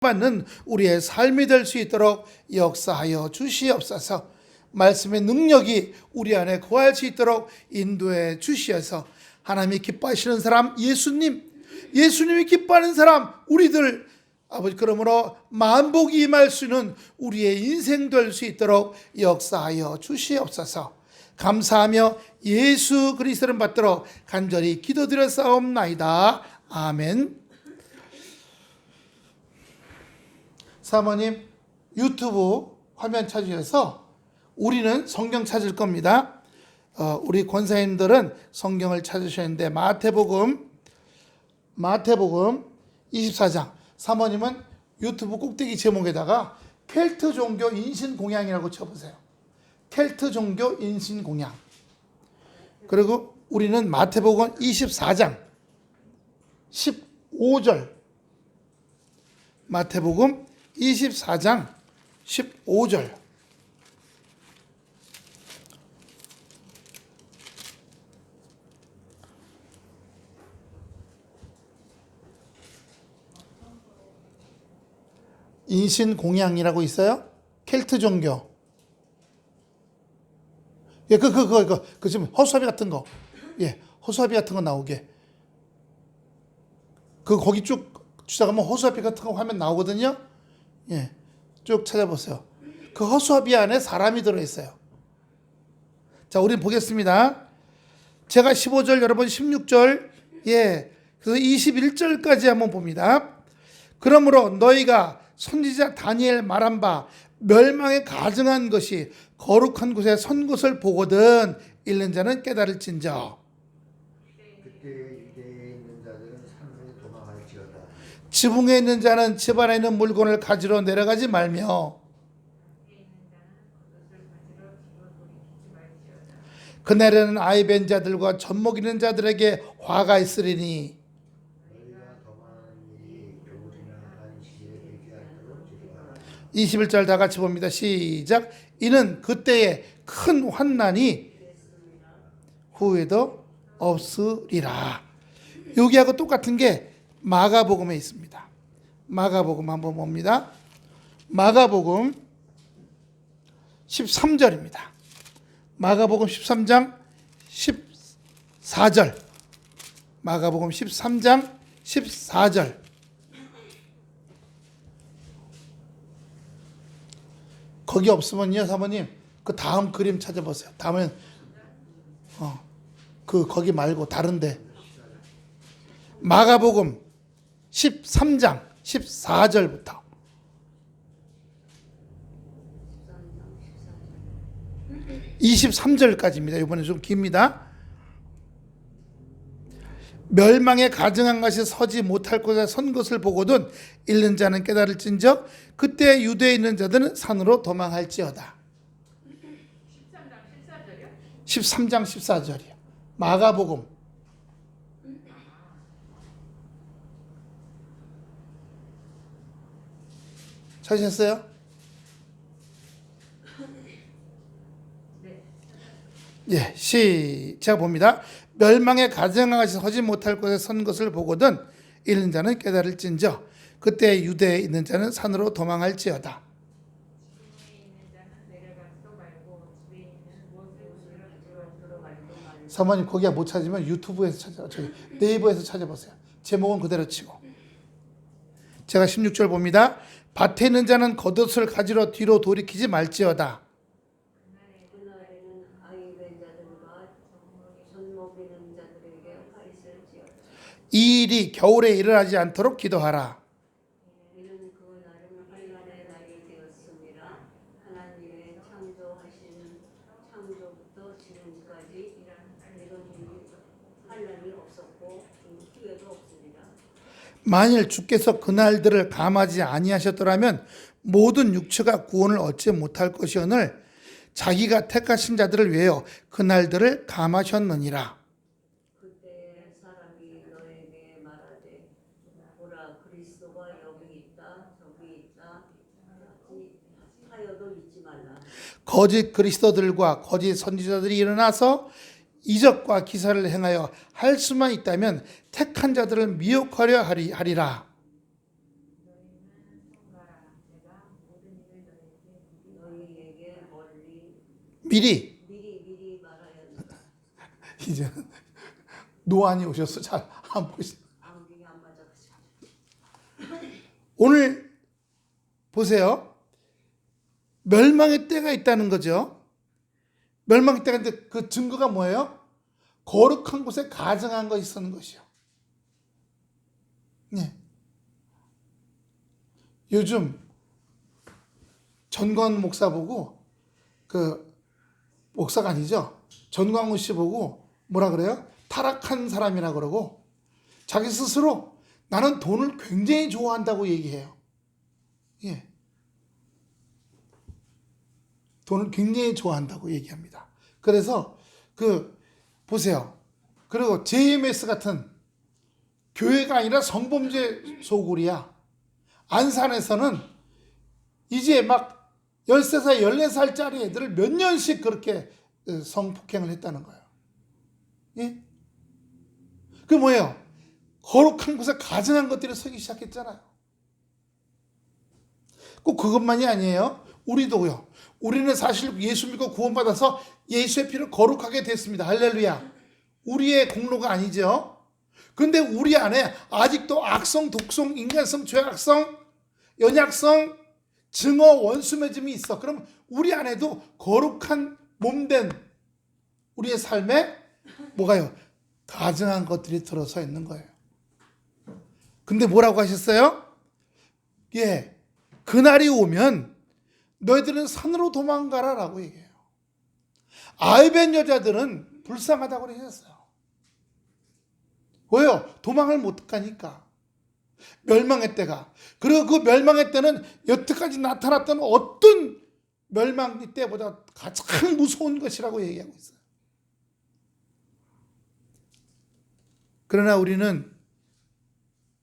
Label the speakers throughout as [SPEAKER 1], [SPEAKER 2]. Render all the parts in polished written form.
[SPEAKER 1] 받는 우리의 삶이 될 수 있도록 역사하여 주시옵소서. 말씀의 능력이 우리 안에 거할 수 있도록 인도해 주시어서 하나님이 기뻐하시는 사람 예수님이 기뻐하는 사람 우리들 아버지, 그러므로 만복이 임할 수 있는 우리의 인생 될 수 있도록 역사하여 주시옵소서. 감사하며 예수 그리스도를 받들어 간절히 기도드렸사옵나이다. 아멘. 사모님 유튜브 화면 찾으셔서 우리는 성경 찾을 겁니다. 우리 권사님들은 성경을 찾으셨는데 마태복음 24장, 사모님은 유튜브 꼭대기 제목에다가 켈트 종교 인신 공양이라고 쳐보세요. 켈트 종교 인신 공양. 그리고 우리는 마태복음 24장 15절, 마태복음 24장 15절. 인신공양이라고 있어요? 켈트 종교. 예, 그 지금 허수아비 같은 거. 예, 허수아비 같은 거 나오게. 거기 쭉 주다가면 허수아비 같은 거 화면 나오거든요. 예, 쭉 찾아보세요. 그 허수아비 안에 사람이 들어있어요. 자, 우린 보겠습니다. 제가 15절, 여러분 16절, 예, 그래서 21절까지 한번 봅니다. 그러므로 너희가 선지자 다니엘 말한 바 멸망에 가증한 것이 거룩한 곳에 선 것을 보거든 읽는 자는 깨달을진저.
[SPEAKER 2] 그때 유대에 있는 자들은 산으로 도망할지어다.
[SPEAKER 1] 지붕에 있는 자는 집 안에 있는 물건을 가지러 내려가지 말며 그날에는 아이 벤 자들과 젖 먹이는 자들에게 화가 있으리니 21절 다 같이 봅니다. 시작. 이는 그때에 큰 환난이 후에도 없으리라. 여기하고 똑같은 게 마가복음에 있습니다. 마가복음 한번 봅니다. 마가복음 13절입니다. 마가복음 13장 14절. 마가복음 13장 14절. 거기 없으면요, 사모님, 그 다음 그림 찾아보세요. 다음엔 거기 말고 다른데. 마가복음 13장 14절부터. (23절까지입니다) 이번에 좀 깁니다. 멸망에 가증한 것이 서지 못할 곳에 선 것을 보거든 읽는 자는 깨달을진적 그때 유대에 있는 자들은 산으로 도망할지어다. 13장 14절이요. 마가복음. 찾으셨어요? 예, 시작 봅니다. 멸망에 가증한 것이 서지 못할 곳에 선 것을 보거든 읽는 자는 깨달을진저 그때 유대에 있는 자는 산으로 도망할지어다. 사모님 거기가 못 찾으면 유튜브에서 네이버에서 찾아보세요. 제목은 그대로 치고. 제가 16절 봅니다. 밭에 있는 자는 겉옷을 가지러 뒤로 돌이키지 말지어다. 이 일이 겨울에 일어나지 않도록 기도하라.
[SPEAKER 3] 이는 그 날은 환난의 날이 되었습니다. 하나님의 창조하신 창조부터 지금까지 이런 환난이 없었고 후에도 없습니다.
[SPEAKER 1] 만일 주께서 그 날들을 감하지 아니하셨더라면 모든 육체가 구원을 얻지 못할 것이오늘 자기가 택하신 자들을 위하여 그 날들을 감하셨느니라. 거짓 그리스도들과 거짓 선지자들이 일어나서 이적과 기사를 행하여 할 수만 있다면 택한 자들을 미혹하려 하리라.
[SPEAKER 3] 미리 말하였노라.
[SPEAKER 1] 이제 노안이 오셔서 잘 안 보시.
[SPEAKER 3] 안경이 안 맞아가지고.
[SPEAKER 1] 오늘 보세요. 멸망의 때가 있다는 거죠. 멸망의 때가 있는데 그 증거가 뭐예요? 거룩한 곳에 가증한 것이 있었는 것이요. 네. 요즘 전광훈 목사 보고 그 목사가 아니죠. 전광훈 씨 보고 뭐라 그래요? 타락한 사람이라 그러고 자기 스스로 나는 돈을 굉장히 좋아한다고 얘기해요. 예. 돈을 굉장히 좋아한다고 얘기합니다. 그래서 보세요. 그리고 JMS 같은 교회가 아니라 성범죄 소굴이야. 안산에서는 이제 막 13살, 14살짜리 애들을 몇 년씩 그렇게 성폭행을 했다는 거예요. 예? 그 뭐예요? 거룩한 곳에 가증한 것들이 서기 시작했잖아요. 꼭 그것만이 아니에요. 우리도요. 우리는 사실 예수 믿고 구원받아서 예수의 피로 거룩하게 됐습니다. 할렐루야. 우리의 공로가 아니죠. 근데 우리 안에 아직도 악성, 독성, 인간성, 죄악성, 연약성, 증오, 원수 맺음이 있어. 그럼 우리 안에도 거룩한 몸된 우리의 삶에 뭐가요? 가증한 것들이 들어서 있는 거예요. 근데 뭐라고 하셨어요? 예, 그날이 오면 너희들은 산으로 도망가라 라고 얘기해요. 아이벤 여자들은 불쌍하다고 그러셨어요. 왜요? 도망을 못 가니까. 멸망의 때가. 그리고 그 멸망의 때는 여태까지 나타났던 어떤 멸망의 때보다 가장 무서운 것이라고 얘기하고 있어요. 그러나 우리는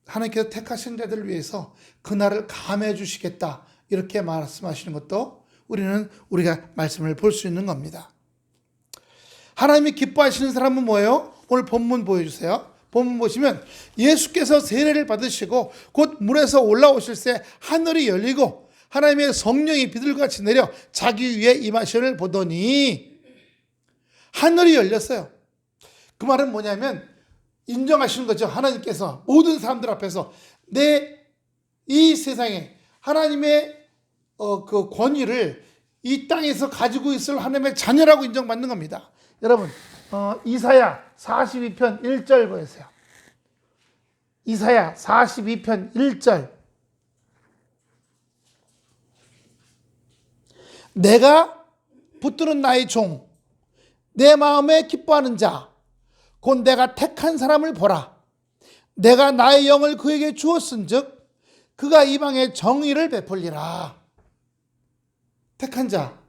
[SPEAKER 1] 하나님께서 택하신 자들을 위해서 그날을 감해 주시겠다 이렇게 말씀하시는 것도 우리가 말씀을 볼 수 있는 겁니다. 하나님이 기뻐하시는 사람은 뭐예요? 오늘 본문 보여주세요. 본문 보시면 예수께서 세례를 받으시고 곧 물에서 올라오실 때 하늘이 열리고 하나님의 성령이 비둘기같이 내려 자기 위에 임하시를 보더니 하늘이 열렸어요. 그 말은 뭐냐면 인정하시는 거죠. 하나님께서 모든 사람들 앞에서 이 세상에 하나님의 그 권위를 이 땅에서 가지고 있을 하나님의 자녀라고 인정받는 겁니다. 여러분 이사야 42편 1절 보세요. 이사야 42편 1절. 내가 붙드는 나의 종, 내 마음에 기뻐하는 자, 곧 내가 택한 사람을 보라. 내가 나의 영을 그에게 주었은즉 그가 이방에 정의를 베풀리라. 택한 자,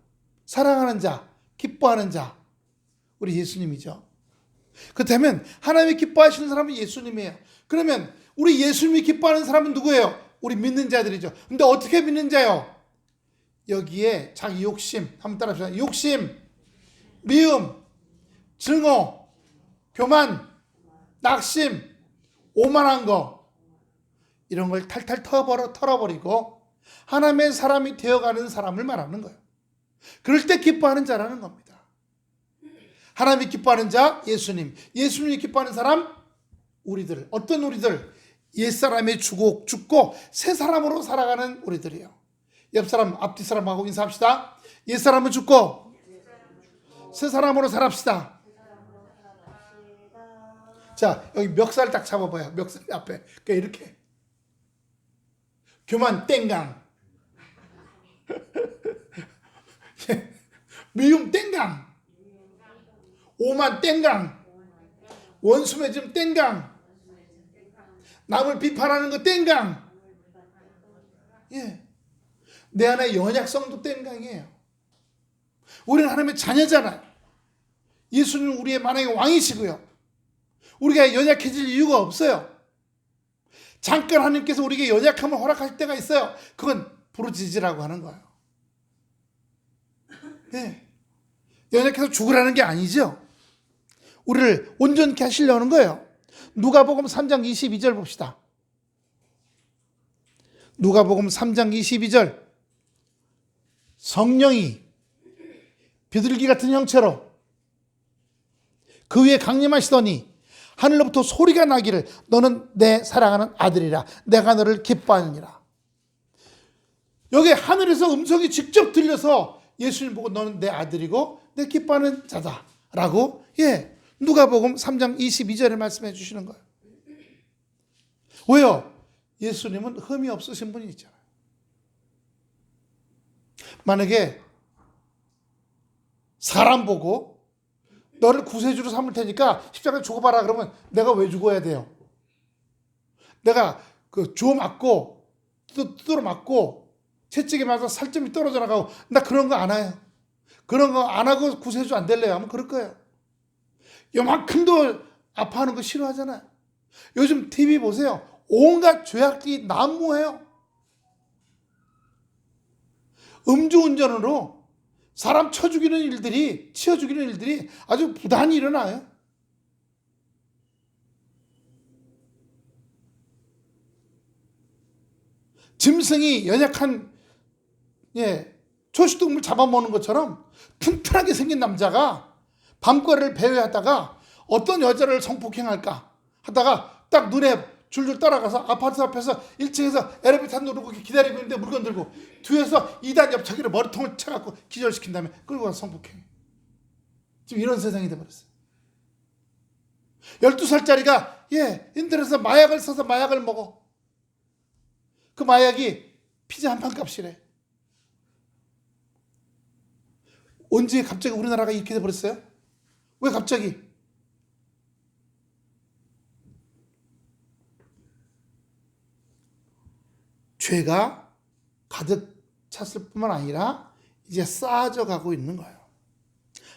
[SPEAKER 1] 사랑하는 자, 기뻐하는 자, 우리 예수님이죠. 그렇다면 하나님이 기뻐하시는 사람은 예수님이에요. 그러면 우리 예수님이 기뻐하는 사람은 누구예요? 우리 믿는 자들이죠. 근데 어떻게 믿는 자요? 여기에 자기 욕심, 한번 따라합시다. 욕심, 미움, 증오, 교만, 낙심, 오만한 거, 이런 걸 탈탈 털어버리고 하나님의 사람이 되어가는 사람을 말하는 거예요. 그럴 때 기뻐하는 자라는 겁니다. 하나님이 기뻐하는 자, 예수님. 예수님이 기뻐하는 사람, 우리들. 어떤 우리들? 옛사람이 죽고 새 사람으로 살아가는 우리들이에요. 옆 사람, 앞뒤 사람하고 인사합시다. 옛사람은 죽고 새 사람으로 살합시다. 자, 여기 멱살 딱 잡아봐요. 멱살 앞에. 그러니까 이렇게. 교만 땡강. 미움 땡강. 오만 땡강. 원수 맺음 땡강. 남을 비판하는 거 땡강. 예. 내 안에 연약성도 땡강이에요. 우리는 하나님의 자녀잖아요. 예수는 우리의 만왕의 왕이시고요. 우리가 연약해질 이유가 없어요. 잠깐 하나님께서 우리에게 연약함을 허락하실 때가 있어요. 그건 부르짖으라고 하는 거예요. 네. 연약해서 죽으라는 게 아니죠. 우리를 온전케 하시려는 거예요. 누가복음 3장 22절 봅시다. 누가복음 3장 22절. 성령이 비둘기 같은 형체로 그 위에 강림하시더니 하늘로부터 소리가 나기를 너는 내 사랑하는 아들이라 내가 너를 기뻐하느니라. 여기 하늘에서 음성이 직접 들려서 예수님 보고 너는 내 아들이고 내 기뻐하는 자다 라고 누가복음 3장 22절에 말씀해 주시는 거예요. 왜요? 예수님은 흠이 없으신 분이 있잖아요. 만약에 사람 보고 너를 구세주로 삼을 테니까 십자가에 죽어봐라 그러면 내가 왜 죽어야 돼요? 내가 그 주워 맞고 두드러 맞고 채찍에 맞아서 살점이 떨어져 나가고 나 그런 거 안 해요. 그런 거 안 하고 구세주 안 될래요? 하면 그럴 거예요. 요만큼도 아파하는 거 싫어하잖아요. 요즘 TV 보세요. 온갖 죄악이 난무해요. 음주운전으로 사람 쳐 죽이는 일들이, 치어 죽이는 일들이 아주 부단히 일어나요. 짐승이 연약한 초식동물 잡아먹는 것처럼 튼튼하게 생긴 남자가 밤거리를 배회하다가 어떤 여자를 성폭행할까 하다가 딱 눈에 줄줄 따라가서 아파트 앞에서 1층에서 엘리베이터 누르고 기다리고 있는데 물건 들고 뒤에서 2단 옆차기로 머리통을 쳐갖고 기절시킨 다음에 끌고 가서 성폭행해. 지금 이런 세상이 돼버렸어요. 12살짜리가 인터넷에서 마약을 써서 마약을 먹어. 그 마약이 피자 한 판 값이래. 언제 갑자기 우리나라가 이렇게 돼버렸어요? 왜 갑자기? 죄가 가득 찼을 뿐만 아니라 이제 쌓아져 가고 있는 거예요.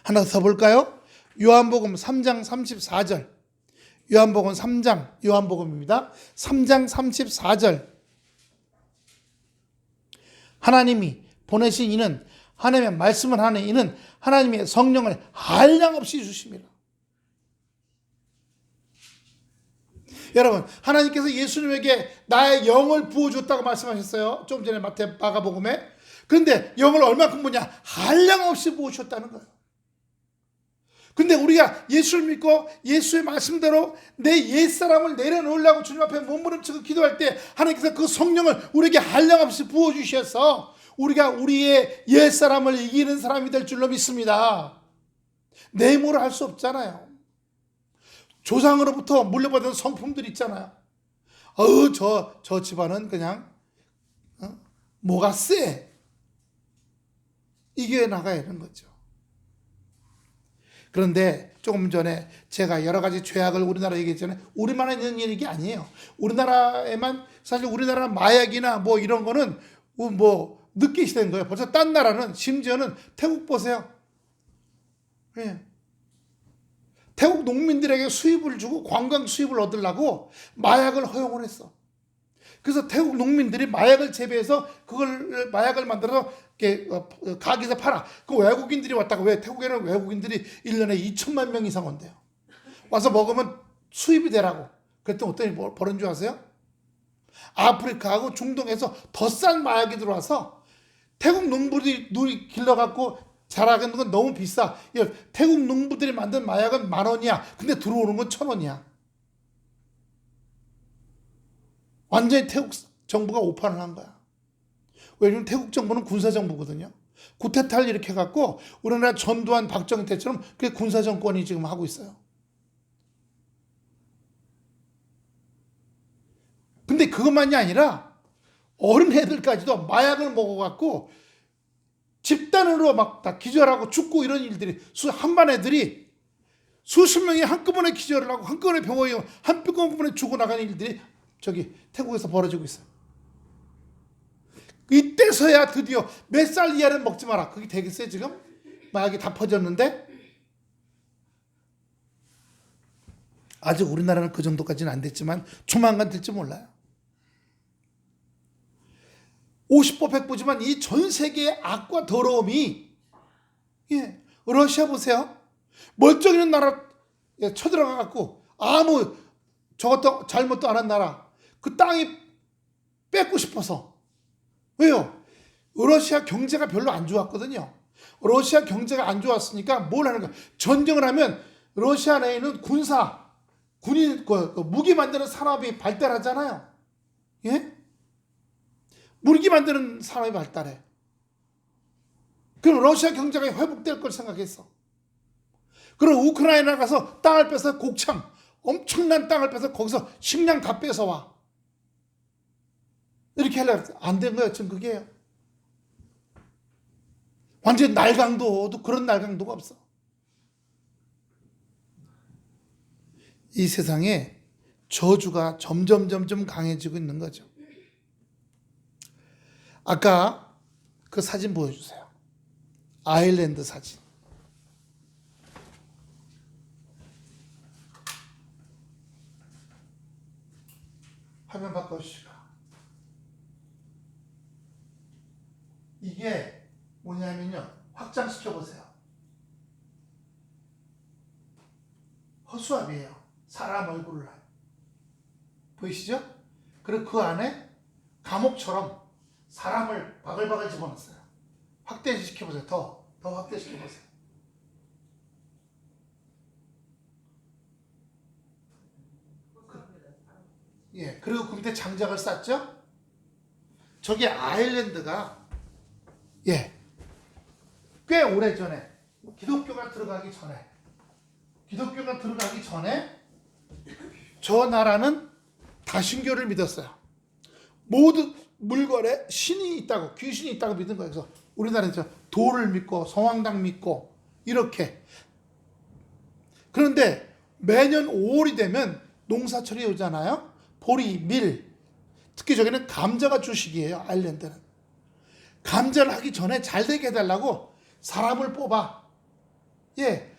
[SPEAKER 1] 하나 더 볼까요? 요한복음 3장 34절. 요한복음 3장, 요한복음입니다. 3장 34절. 하나님이 보내신 이는 하나님의 말씀을 하는 이는 하나님의 성령을 한량없이 주십니다. 여러분, 하나님께서 예수님에게 나의 영을 부어줬다고 말씀하셨어요. 좀 전에 마가복음에. 그런데 영을 얼마큼 부냐? 한량없이 부어주셨다는 거예요. 근데 우리가 예수를 믿고 예수의 말씀대로 내 옛사람을 내려놓으려고 주님 앞에 몸부림치고 기도할 때 하나님께서 그 성령을 우리에게 한량없이 부어주셔서 우리가 우리의 옛사람을 이기는 사람이 될 줄로 믿습니다. 내 힘으로 할 수 없잖아요. 조상으로부터 물려받은 성품들 있잖아요. 저 집안은 그냥 뭐가 세. 이겨 나가야 하는 거죠. 그런데 조금 전에 제가 여러 가지 죄악을 우리나라에 얘기했잖아요. 우리만 있는 일이 아니에요. 우리나라에만, 사실 우리나라 마약이나 뭐 이런 거는 뭐 늦게 시작된 거예요. 벌써 딴 나라는, 심지어는 태국 보세요. 태국 농민들에게 수입을 주고 관광 수입을 얻으려고 마약을 허용을 했어. 그래서 태국 농민들이 마약을 재배해서 그걸 마약을 만들어서 가게에서 팔아. 그 외국인들이 왔다가, 왜 태국에는 외국인들이 1년에 2천만 명 이상 온대요. 와서 먹으면 수입이 되라고. 그랬더니 어떤 일이 벌어진 줄 아세요? 아프리카하고 중동에서 더 싼 마약이 들어와서 태국 농부들이 길러갖고 자라는 건 너무 비싸. 태국 농부들이 만든 마약은 10,000원이야. 근데 들어오는 건 1,000원이야. 완전히 태국 정부가 오판을 한 거야. 왜냐면 태국 정부는 군사정부거든요. 구테타를 이렇게 해갖고 우리나라 전두환 박정희 때처럼 그게 군사정권이 지금 하고 있어요. 근데 그것만이 아니라 어린 애들까지도 마약을 먹어갖고 집단으로 막 다 기절하고 죽고 이런 일들이, 한반 애들이 수십 명이 한꺼번에 기절을 하고 한꺼번에 병원에 한꺼번에 죽어나가는 일들이 저기 태국에서 벌어지고 있어요. 이때서야 드디어 몇 살 이하는 먹지 마라. 그게 되겠어요 지금? 마약이 다 퍼졌는데? 아직 우리나라는 그 정도까지는 안 됐지만 조만간 될지 몰라요. 50보 100보지만 이 전 세계의 악과 더러움이, 러시아 보세요. 멀쩡한 나라 쳐들어가 갖고 아무 저것도 잘못도 안 한 나라, 그 땅이 뺏고 싶어서. 왜요? 러시아 경제가 별로 안 좋았거든요. 러시아 경제가 안 좋았으니까 뭘 하는 거야? 전쟁을 하면 러시아 내에는 군인, 무기 만드는 산업이 발달하잖아요. 예? 무기 만드는 산업이 발달해. 그럼 러시아 경제가 회복될 걸 생각했어. 그럼 우크라이나 가서 땅을 빼서 곡창, 엄청난 땅을 빼서 거기서 식량 다 뺏어와. 이렇게 하려고 안 된 거예요. 지금 그게요. 완전 날강도도 그런 날강도가 없어. 이 세상에 저주가 점점 강해지고 있는 거죠. 아까 그 사진 보여주세요. 아일랜드 사진. 화면 바꿔주시고. 이게 뭐냐면요. 확장시켜 보세요. 허수아비예요. 사람 얼굴을 한. 보이시죠? 그리고 그 안에 감옥처럼 사람을 바글바글 집어넣었어요. 확대시켜 보세요. 더 확대시켜 보세요. 예, 그리고 그 밑에 장작을 쌌죠? 저게 아일랜드가 꽤 오래전에 기독교가 들어가기 전에 저 나라는 다신교를 믿었어요. 모든 물건에 신이 있다고, 귀신이 있다고 믿은 거예요. 그래서 우리나라에서 돌을 믿고 성황당 믿고 이렇게. 그런데 매년 5월이 되면 농사철이 오잖아요. 보리, 밀, 특히 저기는 감자가 주식이에요. 아일랜드는. 감자를 하기 전에 잘 되게 해달라고 사람을 뽑아. 예,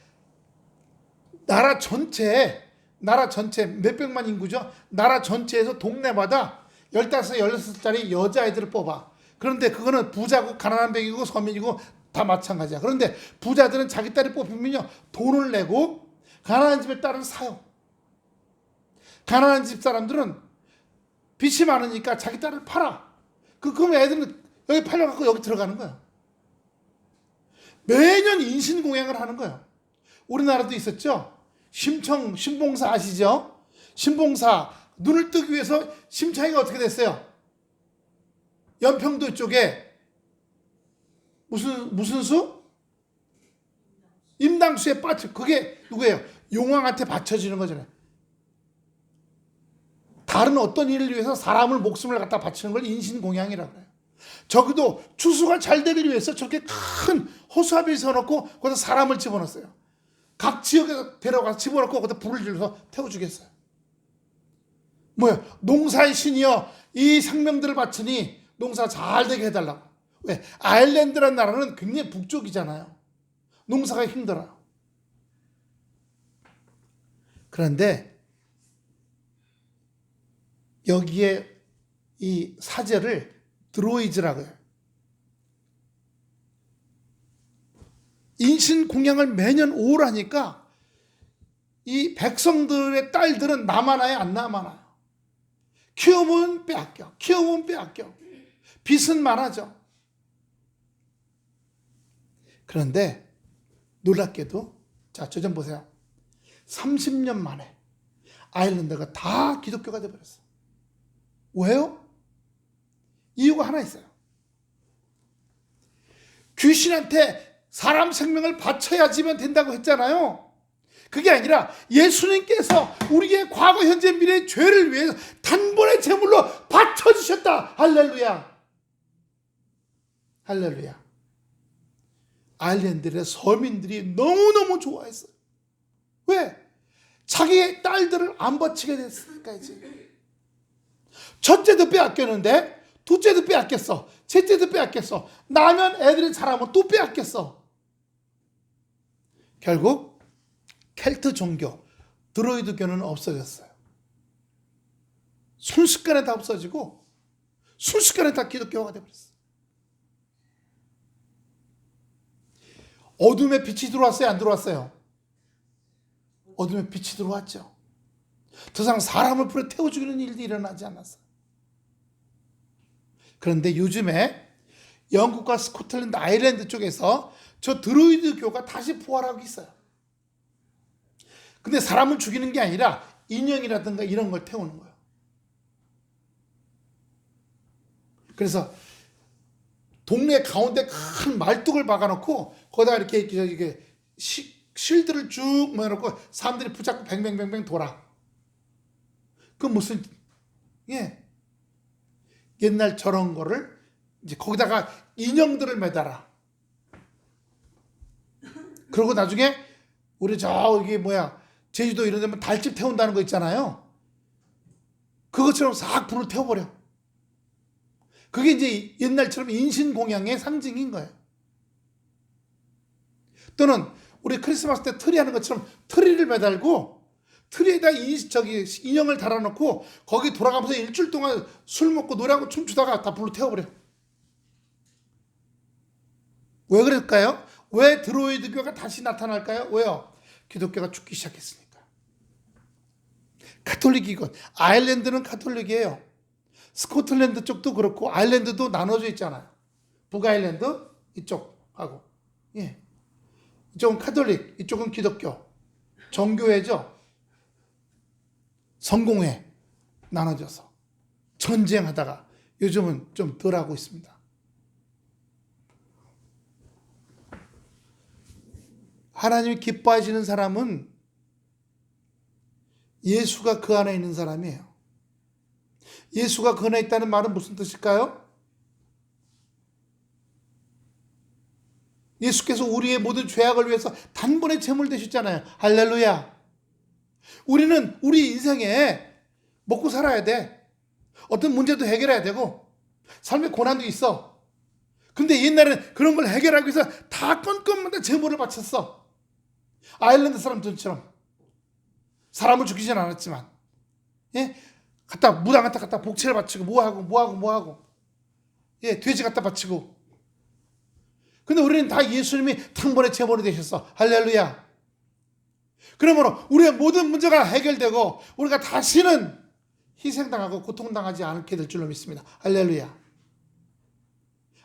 [SPEAKER 1] 나라 전체 몇백만 인구죠. 나라 전체에서 동네마다 15, 16살짜리 여자아이들을 뽑아. 그런데 그거는 부자고 가난한 백이고 서민이고 다 마찬가지야. 그런데 부자들은 자기 딸이 뽑히면요 돈을 내고 가난한 집의 딸을 사요. 가난한 집 사람들은 빚이 많으니까 자기 딸을 팔아. 그럼 애들은 여기 팔려갖고 여기 들어가는 거야. 매년 인신공양을 하는 거야. 우리나라도 있었죠. 신봉사 아시죠? 신봉사 눈을 뜨기 위해서 심창이가 어떻게 됐어요? 연평도 쪽에 무슨 수? 임당수에 빠져. 그게 누구예요? 용왕한테 바쳐지는 거잖아요. 다른 어떤 일을 위해서 사람을 목숨을 갖다 바치는 걸 인신공양이라고 해요. 저기도 추수가 잘 되기 위해서 저렇게 큰 호수아비를 세워놓고 거기서 사람을 집어넣었어요. 각 지역에서 데려가서 집어넣고 거기다 불을 질러서 태워주겠어요. 뭐야? 농사의 신이여 이 생명들을 바치니 농사 잘 되게 해달라고. 왜? 아일랜드라는 나라는 굉장히 북쪽이잖아요. 농사가 힘들어요. 그런데 여기에 이 사제를 드로이즈라고 해요. 인신공양을 매년 5월 하니까 이 백성들의 딸들은 남아나요, 안 남아나요? 키워보면 빼앗겨. 빚은 많아져. 그런데 놀랍게도 자, 저 좀 보세요. 30년 만에 아일랜드가 다 기독교가 되어버렸어. 왜요? 이유가 하나 있어요. 귀신한테 사람 생명을 바쳐야지만 된다고 했잖아요. 그게 아니라 예수님께서 우리의 과거, 현재, 미래의 죄를 위해서 단번에 제물로 바쳐주셨다. 할렐루야. 할렐루야. 아일랜드의 서민들이 너무너무 좋아했어요. 왜? 자기의 딸들을 안 바치게 됐으니까지. 첫째도 빼앗겼는데 둘째도 빼앗겼어. 셋째도 빼앗겼어. 나면 애들이 자라면 또 빼앗겼어. 결국 켈트 종교, 드로이드교는 없어졌어요. 순식간에 다 없어지고 순식간에 다 기독교가 되어버렸어요. 어둠에 빛이 들어왔어요? 안 들어왔어요? 어둠에 빛이 들어왔죠. 더 이상 사람을 불에 태워 죽이는 일도 일어나지 않았어요. 그런데 요즘에 영국과 스코틀랜드, 아일랜드 쪽에서 저 드루이드 교가 다시 부활하고 있어요. 근데 사람을 죽이는 게 아니라 인형이라든가 이런 걸 태우는 거예요. 그래서 동네 가운데 큰 말뚝을 박아놓고 거기다가 이렇게 실드를 쭉 모여놓고 사람들이 붙잡고 뱅뱅뱅뱅 돌아. 그 무슨 옛날 저런 거를 이제 거기다가 인형들을 매달아. 그리고 나중에 우리 저기 제주도 이런 데면 달집 태운다는 거 있잖아요. 그것처럼 싹 불을 태워버려. 그게 이제 옛날처럼 인신공양의 상징인 거예요. 또는 우리 크리스마스 때 트리 하는 것처럼 트리를 매달고 트리에다 인형을 달아놓고 거기 돌아가면서 일주일 동안 술 먹고 노래하고 춤추다가 다 불로 태워버려. 왜 그럴까요? 왜 드로이드 교가 다시 나타날까요? 왜요? 기독교가 죽기 시작했으니까. 가톨릭이건 아일랜드는 가톨릭이에요. 스코틀랜드 쪽도 그렇고 아일랜드도 나눠져 있잖아요. 북아일랜드 이쪽하고 이쪽은 가톨릭, 이쪽은 기독교. 정교회죠. 성공회 나눠져서 전쟁하다가 요즘은 좀 덜 하고 있습니다. 하나님이 기뻐하시는 사람은 예수가 그 안에 있는 사람이에요. 예수가 그 안에 있다는 말은 무슨 뜻일까요? 예수께서 우리의 모든 죄악을 위해서 단번에 제물 되셨잖아요. 할렐루야. 우리는 우리 인생에 먹고 살아야 돼. 어떤 문제도 해결해야 되고 삶의 고난도 있어. 근데 옛날에는 그런 걸 해결하기 위해서 다 건건마다 제물을 바쳤어. 아일랜드 사람들처럼. 사람을 죽이진 않았지만 무당 갖다 복채를 바치고 뭐하고 돼지 갖다 바치고. 근데 우리는 다 예수님이 단번에 제물이 되셨어. 할렐루야. 그러므로 우리의 모든 문제가 해결되고 우리가 다시는 희생당하고 고통당하지 않게 될 줄로 믿습니다. 할렐루야.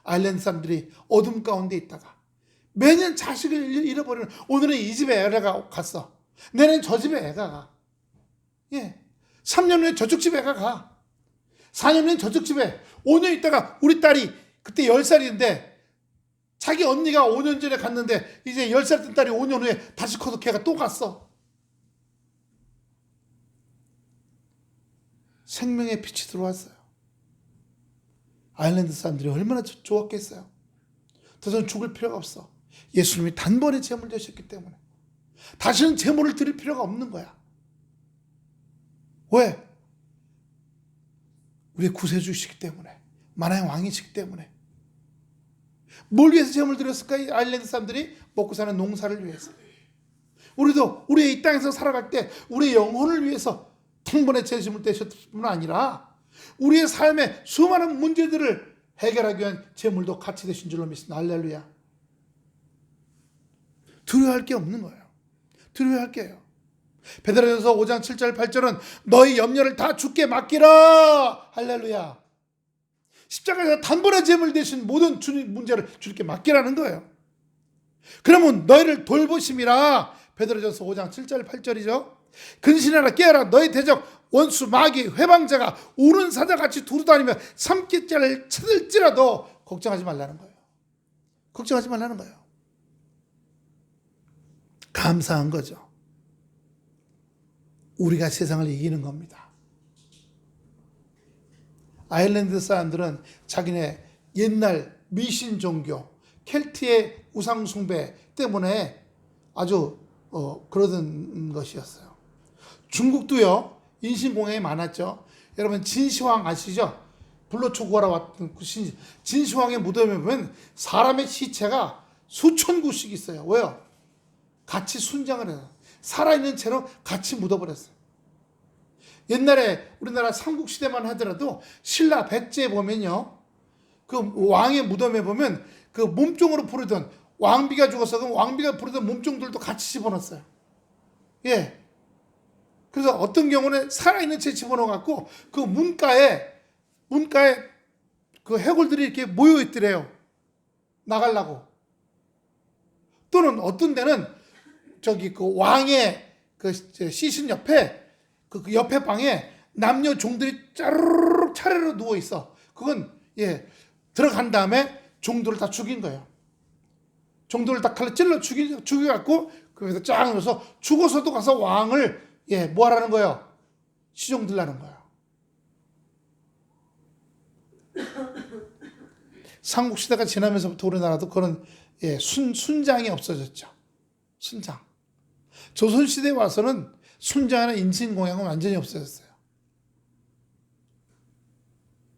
[SPEAKER 1] 아일랜드 사람들이 어둠 가운데 있다가 매년 자식을 잃어버리는, 오늘은 이 집에 애가 갔어. 내년 저 집에 애가 가. 3년 후에 저쪽 집에 애가 가. 4년 후에 저쪽 집에. 5년 있다가 우리 딸이 그때 10살인데 자기 언니가 5년 전에 갔는데 이제 10살 된 딸이 5년 후에 다시 커서 걔가 또 갔어. 생명의 빛이 들어왔어요. 아일랜드 사람들이 얼마나 좋았겠어요. 더 이상 죽을 필요가 없어. 예수님이 단번에 제물 되셨기 때문에 다시는 제물을 드릴 필요가 없는 거야. 왜? 우리의 구세주시기 때문에, 만왕의 왕이시기 때문에. 뭘 위해서 제물 드렸을까요? 아일랜드 사람들이 먹고 사는 농사를 위해서. 우리도 우리의 이 땅에서 살아갈 때 우리의 영혼을 위해서 단번에 제물 되셨을 뿐 아니라 우리의 삶의 수많은 문제들을 해결하기 위한 제물도 같이 되신 줄로 믿습니다. 할렐루야. 두려워할 게 없는 거예요. 두려워할 게요. 베드로전서 5장 7절 8절은 너희 염려를 다 주께 맡기라. 할렐루야. 십자가에서 단번에 제물 되신 모든 주님 문제를 주님께 맡기라는 거예요. 그러면 너희를 돌보심이라. 베드로전서 5장 7절 8절이죠. 근신하라 깨어라. 너희 대적 원수 마귀 회방자가 우는 사자같이 두루다니며 삼킬자를 찾을지라도 걱정하지 말라는 거예요. 걱정하지 말라는 거예요. 감사한 거죠. 우리가 세상을 이기는 겁니다. 아일랜드 사람들은 자기네 옛날 미신 종교, 켈트의 우상 숭배 때문에 아주 그러던 것이었어요. 중국도요, 인신공양이 많았죠. 여러분 진시황 아시죠? 불로초구하러 왔던 그 진시황의 무덤에 보면 사람의 시체가 수천 구씩 있어요. 왜요? 같이 순장을 해요. 살아있는 채로 같이 묻어버렸어요. 옛날에 우리나라 삼국시대만 하더라도 신라 백제에 보면요, 그 왕의 무덤에 보면 그 몸종으로 부르던, 왕비가 죽어서 그 왕비가 부르던 몸종들도 같이 집어넣었어요. 그래서 어떤 경우는 살아있는 채 집어넣어갖고 그 문가에 그 해골들이 이렇게 모여있더래요. 나가려고. 또는 어떤 데는 저기 그 왕의 그 시신 옆에 그 옆에 방에 남녀 종들이 짜르르 차례로 누워 있어. 그건 들어간 다음에 종들을 다 죽인 거예요. 종들을 다 칼로 찔러 죽여갖고 거기서 쫙 넣어서 죽어서도 가서 왕을 뭐 하라는 거예요? 시종 들라는 거예요. 삼국시대가 지나면서부터 우리나라도 그런 순장이 없어졌죠. 순장. 조선시대에 와서는 순장이나 인신공양은 완전히 없어졌어요.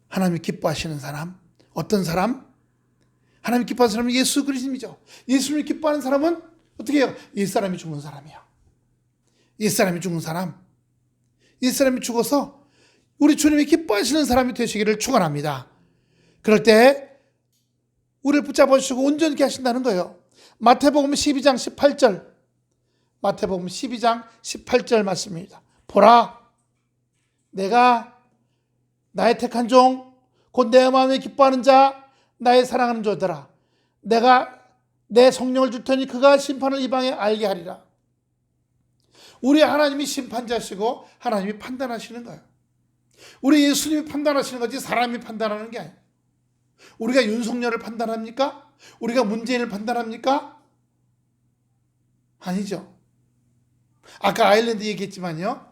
[SPEAKER 1] 하나님이 기뻐하시는 사람, 어떤 사람? 하나님이 기뻐하는 사람은 예수 그리스도이죠. 예수님이 기뻐하는 사람은 어떻게 해요? 옛사람이 죽은 사람이에요. 옛사람이 죽은 사람. 옛사람이 죽어서 우리 주님이 기뻐하시는 사람이 되시기를 축원합니다. 그럴 때 우리를 붙잡아주시고 온전히 하신다는 거예요. 마태복음 12장 18절. 마태복음 12장 18절 말씀입니다. 보라, 내가 나의 택한 종, 곧 내 마음에 기뻐하는 자, 나의 사랑하는 자들아, 내가 내 성령을 줄 테니 그가 심판을 이방에 알게 하리라. 우리 하나님이 심판자시고 하나님이 판단하시는 거예요. 우리 예수님이 판단하시는 거지 사람이 판단하는 게 아니에요. 우리가 윤석열을 판단합니까? 우리가 문재인을 판단합니까? 아니죠. 아까 아일랜드 얘기했지만요.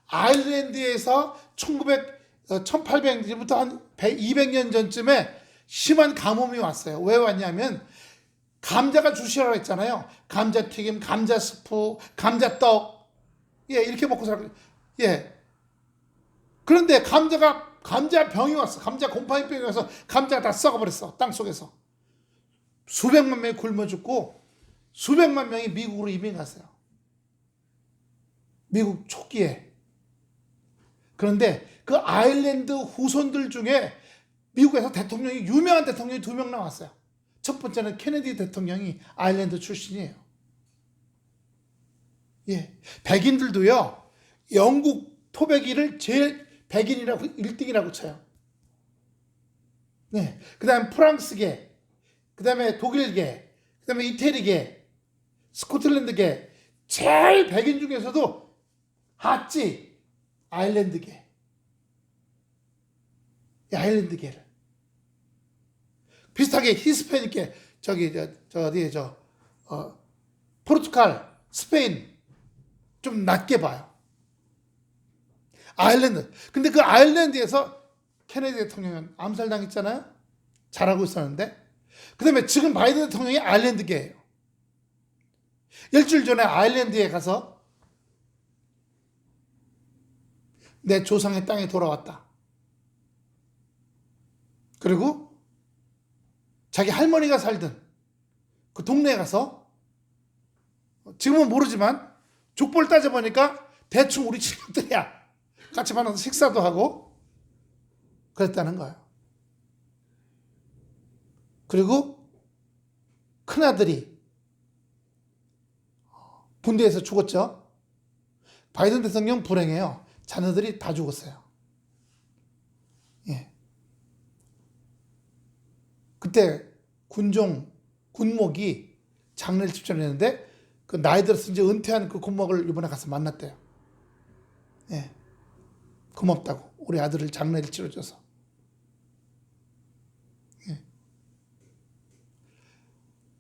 [SPEAKER 1] 아일랜드에서 1800년부터 한 200년 전쯤에 심한 가뭄이 왔어요. 왜 왔냐면 감자가 주시라고 했잖아요. 감자튀김, 감자스프, 감자떡. 이렇게 먹고 살고. 그런데 감자병이 왔어. 감자 곰팡이병이 와서 감자가 다 썩어버렸어. 땅속에서. 수백만 명이 굶어 죽고 수백만 명이 미국으로 이민 갔어요. 미국 초기에. 그런데 그 아일랜드 후손들 중에 미국에서 유명한 대통령이 2명 나왔어요. 첫 번째는 케네디 대통령이 아일랜드 출신이에요. 백인들도요, 영국 토백이를 제일 백인이라고 1등이라고 쳐요. 그 다음에 프랑스계, 그 다음에 독일계, 그 다음에 이태리계, 스코틀랜드계, 제일 백인 중에서도 하찌 아일랜드계. 아일랜드계를. 비슷하게 히스패닉계, 포르투갈, 스페인, 좀 낮게 봐요. 아일랜드. 근데 그 아일랜드에서 케네디 대통령은 암살당했잖아요. 잘하고 있었는데. 그 다음에 지금 바이든 대통령이 아일랜드계예요. 일주일 전에 아일랜드에 가서 내 조상의 땅에 돌아왔다. 그리고 자기 할머니가 살던 그 동네에 가서 지금은 모르지만 족보를 따져보니까 대충 우리 친구들이야. 같이 만나서 식사도 하고 그랬다는 거예요. 그리고 큰아들이 군대에서 죽었죠. 바이든 대통령 불행해요. 자녀들이 다 죽었어요. 그때 군목이 장례를 집전했는데 그 나이 들어서 이제 은퇴한 그 군목을 이번에 가서 만났대요. 고맙다고. 우리 아들을 장례를 치러줘서.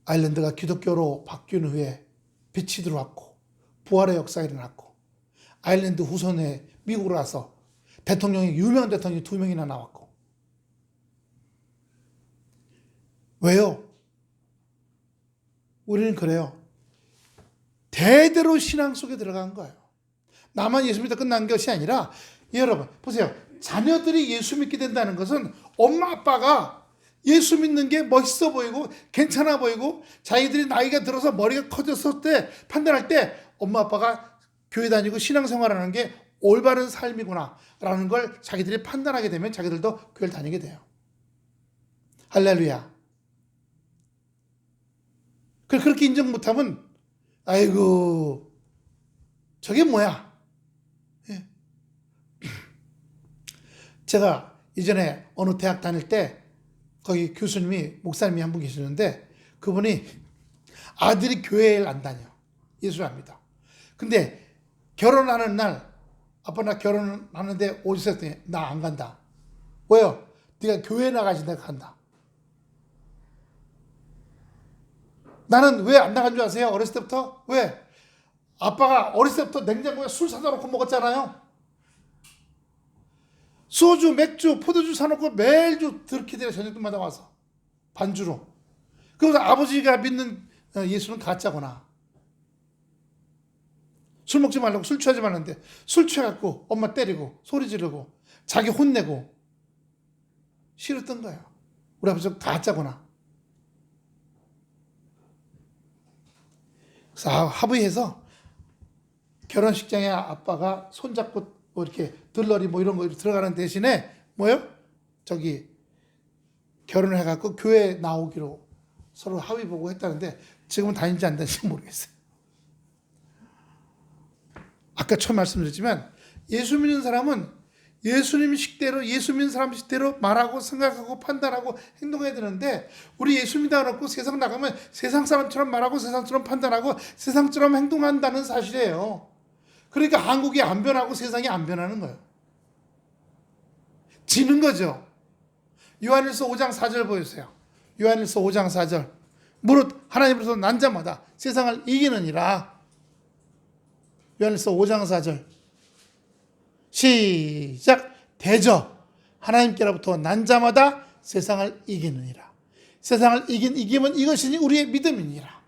[SPEAKER 1] 아일랜드가 기독교로 바뀐 후에 빛이 들어왔고 부활의 역사가 일어났고 아일랜드 후손에 미국으로 가서 유명한 대통령이 2명이나 나왔고. 왜요? 우리는 그래요. 대대로 신앙 속에 들어간 거예요. 나만 예수 믿어 끝난 것이 아니라 여러분 보세요. 자녀들이 예수 믿게 된다는 것은 엄마 아빠가 예수 믿는 게 멋있어 보이고 괜찮아 보이고 자기들이 나이가 들어서 머리가 커졌을 때 판단할 때 엄마 아빠가 교회 다니고 신앙생활하는 게 올바른 삶이구나 라는 걸 자기들이 판단하게 되면 자기들도 교회를 다니게 돼요. 할렐루야. 그렇게 인정 못하면 아이고 저게 뭐야. 제가 이전에 어느 대학 다닐 때 거기 교수님이 목사님이 한 분 계시는데 그분이 아들이 교회를 안 다녀. 예수를 압니다. 근데 결혼하는 날 아빠 나 결혼하는데 오셨을 때 나 안 간다. 왜요? 네가 교회 나가지 내가 간다. 나는 왜 안 나간 줄 아세요? 어렸을 때부터? 왜? 아빠가 어렸을 때부터 냉장고에 술 사다 놓고 먹었잖아요. 소주, 맥주, 포도주 사놓고 매일 들키대요. 저녁마다 와서 반주로. 그래서 아버지가 믿는 예수는 가짜구나. 술 먹지 말라고 술 취하지 말라는데 술 취해갖고 엄마 때리고 소리 지르고 자기 혼내고 싫었던 거예요. 우리 아버지가 가짜구나. 그래서 합의해서 결혼식장에 아빠가 손잡고 뭐 이렇게 들러리 뭐 이런 거 들어가는 대신에 뭐요? 저기 결혼을 해갖고 교회 나오기로 서로 합의 보고 했다는데 지금은 다니는지 안 다니는지 모르겠어요. 아까 처음 말씀드렸지만 예수 믿는 사람은 예수님 식대로 예수 믿는 사람 식대로 말하고 생각하고 판단하고 행동해야 되는데 우리 예수 믿어놓고 세상 나가면 세상 사람처럼 말하고 세상처럼 판단하고 세상처럼 행동한다는 사실이에요. 그러니까 한국이 안 변하고 세상이 안 변하는 거예요. 지는 거죠. 요한일서 5장 4절 보여주세요. 요한일서 5장 4절. 무릇 하나님으로서 난 자마다 세상을 이기느니라. 요한일서 5장 4절. 시작. 대저 하나님께로부터 난 자마다 세상을 이기느니라. 세상을 이기면 이것이 우리의 믿음이니라.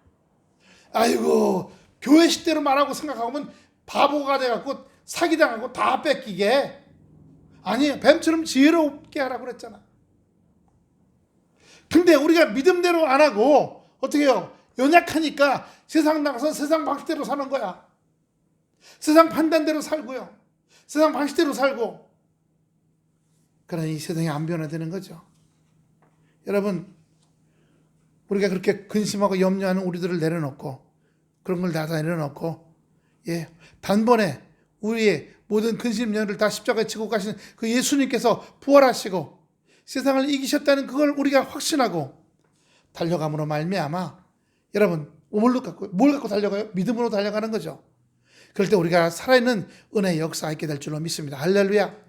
[SPEAKER 1] 아이고 교회 식대로 말하고 생각하면 바보가 돼갖고 사기당하고 다 뺏기게. 아니 뱀처럼 지혜롭게 하라고 그랬잖아. 근데 우리가 믿음대로 안 하고 어떻게 해요? 연약하니까 세상 나가서 세상 방식대로 사는 거야. 세상 판단대로 살고요. 세상 방식대로 살고. 그러니 세상이 안 변화되는 거죠. 여러분 우리가 그렇게 근심하고 염려하는 우리들을 내려놓고 그런 걸 다 내려놓고 단번에 우리의 모든 근심 염려를 다 십자가에 지고 가신 그 예수님께서 부활하시고 세상을 이기셨다는 그걸 우리가 확신하고 달려감으로 말미암아 여러분 뭘 갖고 달려가요? 믿음으로 달려가는 거죠. 그럴 때 우리가 살아있는 은혜의 역사가 있게 될 줄로 믿습니다. 할렐루야.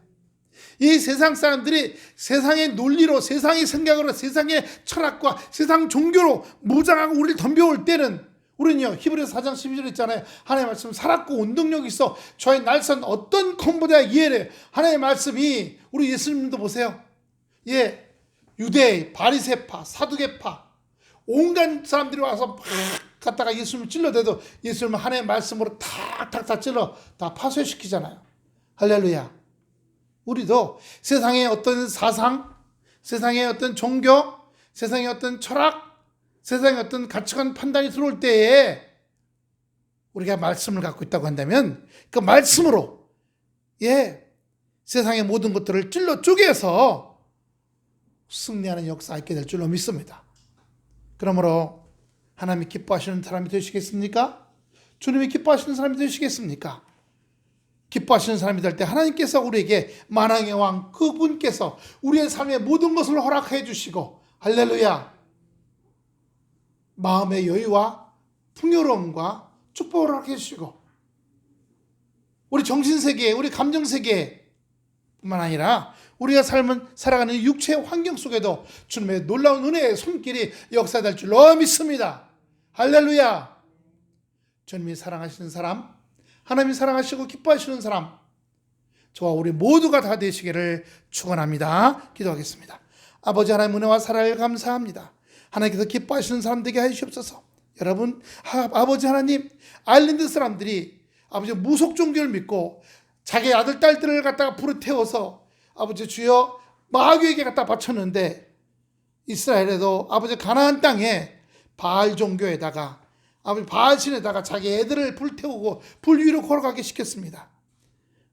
[SPEAKER 1] 이 세상 사람들이 세상의 논리로 세상의 생각으로 세상의 철학과 세상 종교로 무장하고 우리를 덤벼올 때는 우리는요 히브리서 4장 12절 있잖아요. 하나님의 말씀 살았고 운동력이 있어 저의 날선 어떤 검보다 이해를. 하나님의 말씀이 우리 예수님도 보세요. 유대 바리새파 사두개파 온갖 사람들이 와서 막 갖다가 예수님을 찔러대도 예수님은 하나님의 말씀으로 탁탁탁 찔러 다 파쇄시키잖아요. 할렐루야. 우리도 세상의 어떤 사상, 세상의 어떤 종교, 세상의 어떤 철학, 세상의 어떤 가치관 판단이 들어올 때에 우리가 말씀을 갖고 있다고 한다면 그 말씀으로 세상의 모든 것들을 찔러 쪼개서 승리하는 역사가 있게 될 줄로 믿습니다. 그러므로 하나님이 기뻐하시는 사람이 되시겠습니까? 주님이 기뻐하시는 사람이 되시겠습니까? 기뻐하시는 사람이 될 때 하나님께서 우리에게 만왕의 왕 그분께서 우리의 삶의 모든 것을 허락해 주시고 할렐루야 마음의 여유와 풍요로움과 축복을 허락해 주시고 우리 정신세계 우리 감정세계 뿐만 아니라 우리가 살아가는 육체의 환경 속에도 주님의 놀라운 은혜의 손길이 역사될 줄로 믿습니다. 할렐루야. 주님이 사랑하시는 사람 하나님이 사랑하시고 기뻐하시는 사람 저와 우리 모두가 다 되시기를 축원합니다. 기도하겠습니다. 아버지 하나님 은혜와 사랑을 감사합니다. 하나님께서 기뻐하시는 사람 되게 해주시옵소서. 여러분 아버지 하나님 아일랜드 사람들이 아버지 무속 종교를 믿고 자기 아들 딸들을 갖다가 불을 태워서 아버지 주여 마귀에게 갖다 바쳤는데 이스라엘에도 아버지 가나안 땅에 바알 종교에다가 아버지 바알신에다가 자기 애들을 불태우고 불 위로 걸어가게 시켰습니다.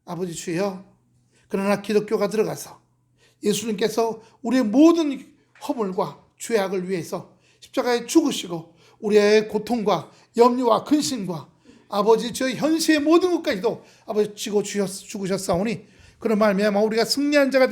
[SPEAKER 1] 아버지 주여 그러나 기독교가 들어가서 예수님께서 우리의 모든 허물과 죄악을 위해서 십자가에 죽으시고 우리의 고통과 염려와 근심과 아버지 저 현세의 모든 것까지도 아버지 지고 죽으셨사오니 그런 말미암아 우리가 승리한 자가 되기